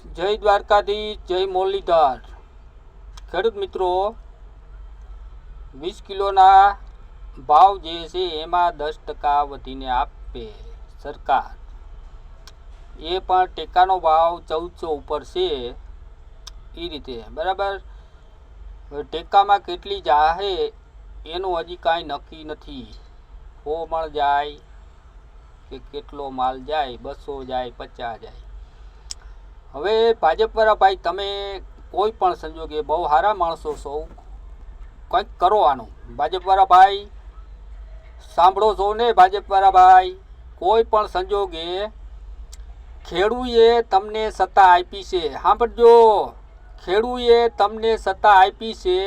જય દ્વારકાધીશ, જય મુરલીધર। ખેડૂત મિત્રો, 20 કિલોના ભાવ જે છે એમાં 10% વધીને આપે સરકાર। એ પણ ટેકાનો ભાવ 1400 ઉપર છે એ રીતે, બરાબર। ટેકામાં કેટલી જાહે એનું હજી કાંઈ નક્કી નથી। 100 મણ જાય કે કેટલો માલ જાય, 200 જાય, 50 જાય। હવે ભાજપવાળા ભાઈ, તમે કોઈ પણ સંજોગે બહુ સારા માણસો છો, કંઈક કરો આનું। ભાજપવાળા ભાઈ સાંભળો છો ને? ભાજપવાળા ભાઈ, કોઈ પણ સંજોગે ખેડૂએ તમને સત્તા આપી છે, સાંભળજો, ખેડૂએ તમને સત્તા આપી છે।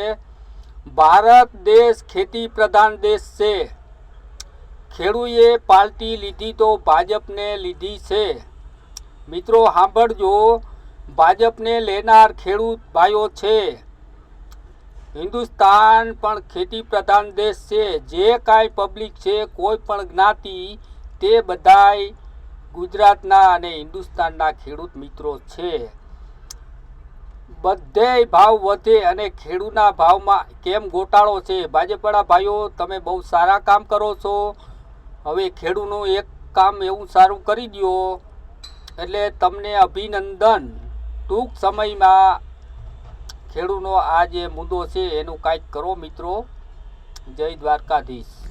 ભારત દેશ ખેતી પ્રધાન દેશ છે। ખેડૂએ પાર્ટી લીધી તો ભાજપને લીધી છે। મિત્રો સાંભળજો, ભાજપને લેનાર ખેડૂત ભાઈઓ છે। હિન્દુસ્તાન પણ ખેતી પ્રધાન દેશ છે। જે કાંઈ પબ્લિક છે, કોઈ પણ જ્ઞાતિ, તે બધાય ગુજરાતના અને હિન્દુસ્તાનના ખેડૂત મિત્રો છે। બધેય ભાવ વધે અને ખેડૂતના ભાવમાં કેમ ગોટાળો છે? ભાજપવાળા ભાઈઓ, તમે બહુ સારા કામ કરો છો। હવે ખેડૂતનું એક કામ એવું સારું કરી દો એટલે તમને અભિનંદન। ટૂંક સમયમાં ખેડૂતનો આ જે મુદ્દો છે એનું કાંઈક કરો મિત્રો। જય દ્વારકાધીશ।